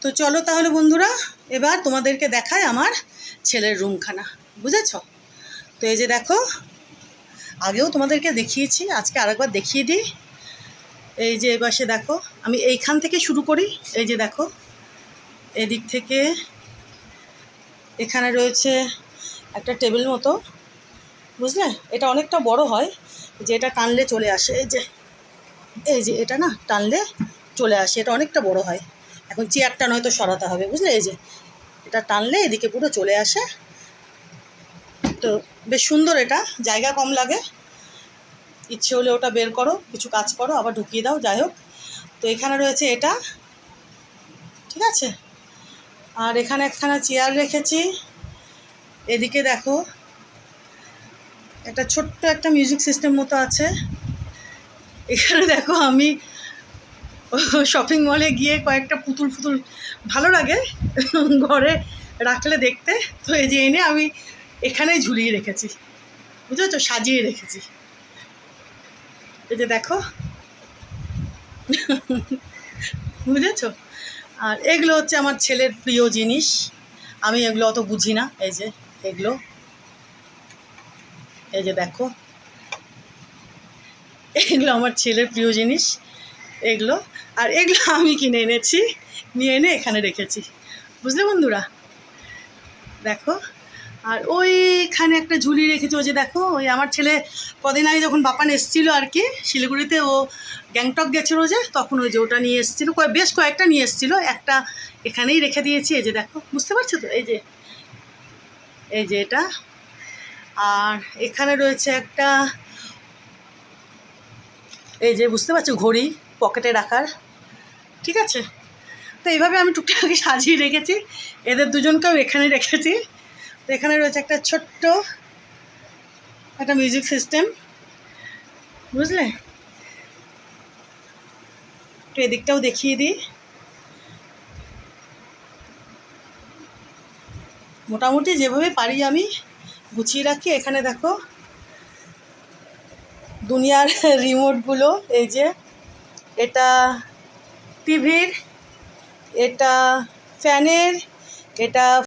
তো চলো তাহলে বন্ধুরা, এবার তোমাদেরকে দেখায় আমার ছেলের রুমখানা, বুঝেছ? তো এই যে দেখো, আগেও তোমাদেরকে দেখিয়েছি, আজকে আরেকবার দেখিয়ে দিই। এই যে এপাশে দেখো, আমি এইখান থেকে শুরু করি। এই যে দেখো, এদিক থেকে এখানে রয়েছে একটা টেবিল মতো, বুঝলে? এটা অনেকটা বড় হয়, যে এটা টানলে চলে আসে। এই যে এটা না টানলে চলে আসে, এটা অনেকটা বড় হয়। এখন চেয়ারটা নয়তো সরাতে হবে, বুঝলে? এই যে এটা টানলে এদিকে পুরো চলে আসে। তো বেশ সুন্দর, এটা জায়গা কম লাগে। ইচ্ছে হলে ওটা বের করো, কিছু কাজ করো, আবার ঢুকিয়ে দাও, যাই হোক। তো এখানে রয়েছে এটা, ঠিক আছে? আর এখানে একখানা চেয়ার রেখেছি। এদিকে দেখো একটা ছোট্ট একটা মিউজিক সিস্টেম মতো আছে। এখানে দেখো আমি শপিং মলে গিয়ে কয়েকটা পুতুল ভালো লাগে ঘরে রাখলে দেখতে। তো এই যে এনে আমি এখানেই ঝুলিয়ে রেখেছি, বুঝেছো? সাজিয়ে রেখেছি। এই যে দেখো, বুঝেছো? আর এগুলো হচ্ছে আমার ছেলের প্রিয় জিনিস, আমি এগুলো অত বুঝি না। এই যে এগুলো, এই যে দেখো, এগুলো আমার ছেলের প্রিয় জিনিস এগুলো। আর এগুলো আমি কিনে এনেছি, নিয়ে এনে এখানে রেখেছি, বুঝলে বন্ধুরা? দেখো, আর ওইখানে একটা ঝুলি রেখেছি। ওই যে দেখো, ওই আমার ছেলে কদিন আগে যখন বাপান এসেছিলো আর কি শিলিগুড়িতে, ও গ্যাংটক গেছিলো, যে তখন ওই যে ওটা নিয়ে এসেছিলো, বেশ কয়েকটা নিয়ে এসেছিলো, একটা এখানেই রেখে দিয়েছি। এই যে দেখো, বুঝতে পারছো তো? এই যে এটা। আর এখানে রয়েছে একটা, এই যে বুঝতে পারছো, ঘড়ি পকেটে রাখার, ঠিক আছে? তো এইভাবে আমি টুকটাক সাজিয়ে রেখেছি। এদের দুজনকেও এখানে রেখেছি। তো এখানে রয়েছে একটা ছোট্ট একটা মিউজিক সিস্টেম, বুঝলে? একটু এদিকটাও দেখিয়ে দিই। মোটামুটি যেভাবে পারি আমি গুছিয়ে রাখি। এখানে দেখো দুনিয়ার রিমোটগুলো, এই যে এটা টিভির, এটা ফ্যানের, এটা